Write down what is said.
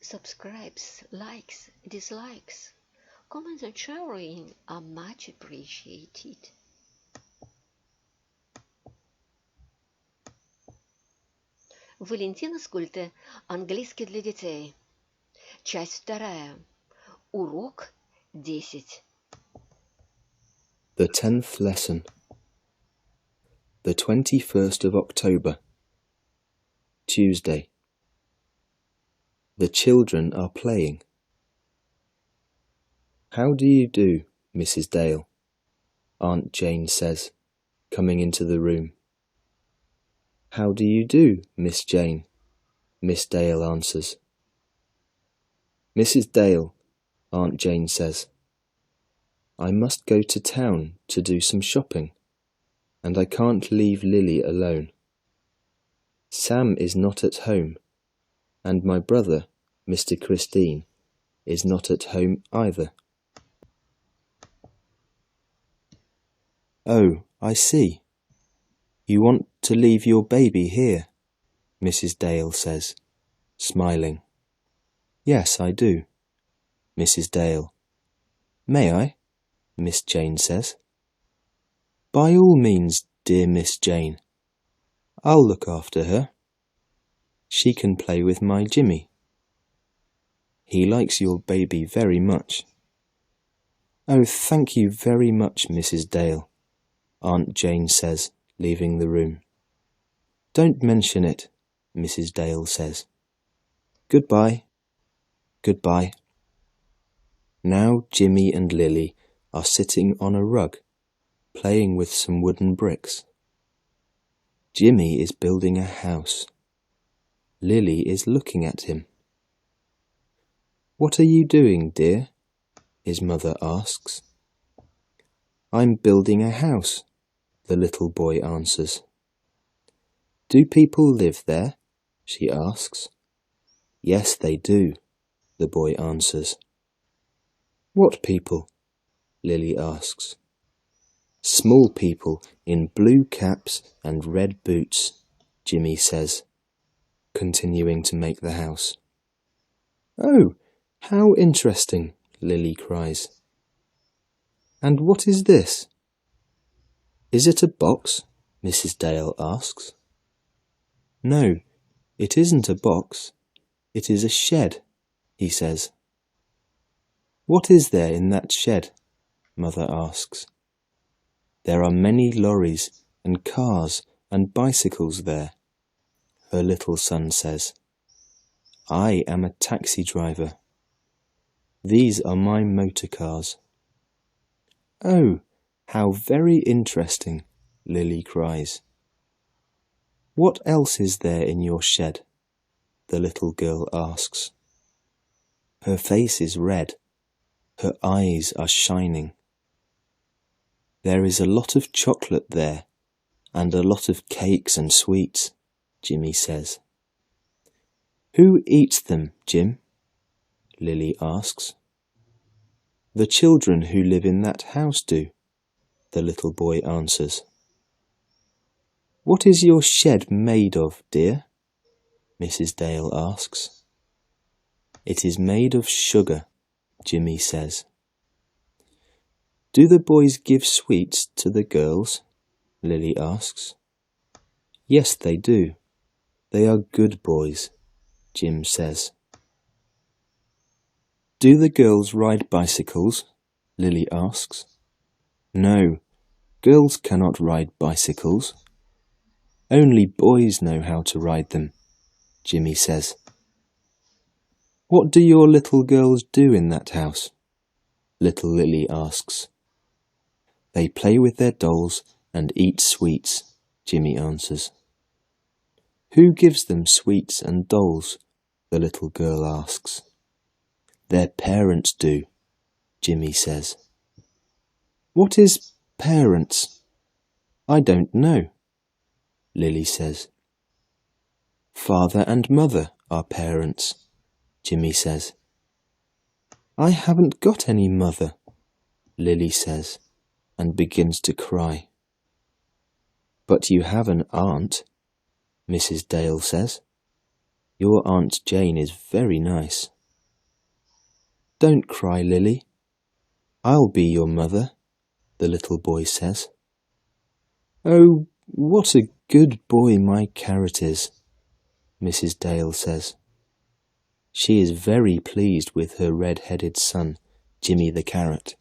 Subscribes, likes, dislikes, comments and sharing are much appreciated. Валентина СКУЛЬТЭ Английский для детей. Часть 2. Урок 10. The 10th lesson. The 21st of October. Tuesday. The children are playing. How do you do, Mrs. Dale? Aunt Jane says, coming into the room. How do you do, Miss Jane? Miss Dale answers. Mrs. Dale, Aunt Jane says, I must go to town to do some shopping, and I can't leave Lily alone. Sam is not at home, and my brother, Mr. Christine, is not at home either. Oh, I see. You want to leave your baby here, Mrs. Dale says, smiling. Yes, I do, Mrs. Dale. May I? Miss Jane says. By all means, dear Miss Jane. I'll look after her. She can play with my Jimmy. He likes your baby very much. Oh, thank you very much, Mrs. Dale, Aunt Jane says, leaving the room. Don't mention it, Mrs. Dale says. Goodbye. Goodbye. Now Jimmy and Lily are sitting on a rug, playing with some wooden bricks. Jimmy is building a house. Lily is looking at him. What are you doing, dear? His mother asks. I'm building a house, the little boy answers. Do people live there? She asks. Yes, they do, the boy answers. What people? Lily asks. Small people in blue caps and red boots, Jimmy says, continuing to make the house. Oh, how interesting, Lily cries. And what is this? Is it a box? Mrs. Dale asks. No, it isn't a box. It is a shed, he says. What is there in that shed? Mother asks. There are many lorries and cars and bicycles there, her little son says. I am a taxi driver. These are my motor cars. Oh, how very interesting, Lily cries. What else is there in your shed? The little girl asks. Her face is red. Her eyes are shining. There is a lot of chocolate there, and a lot of cakes and sweets, Jimmy says. Who eats them, Jim? Lily asks. The children who live in that house do, the little boy answers. What is your shed made of, dear? Mrs. Dale asks. It is made of sugar, Jimmy says. Do the boys give sweets to the girls? Lily asks. Yes, they do. They are good boys, Jim says. Do the girls ride bicycles? Lily asks. No, girls cannot ride bicycles. Only boys know how to ride them, Jimmy says. What do your little girls do in that house? Little Lily asks. They play with their dolls and eat sweets, Jimmy answers. Who gives them sweets and dolls? The little girl asks. Their parents do, Jimmy says. What is parents? I don't know, Lily says. Father and mother are parents, Jimmy says. I haven't got any mother, Lily says, and begins to cry. But you have an aunt, Mrs. Dale says. Your Aunt Jane is very nice. Don't cry, Lily. I'll be your mother, the little boy says. Oh, what a good boy my carrot is, Mrs. Dale says. She is very pleased with her red-headed son, Jimmy the carrot.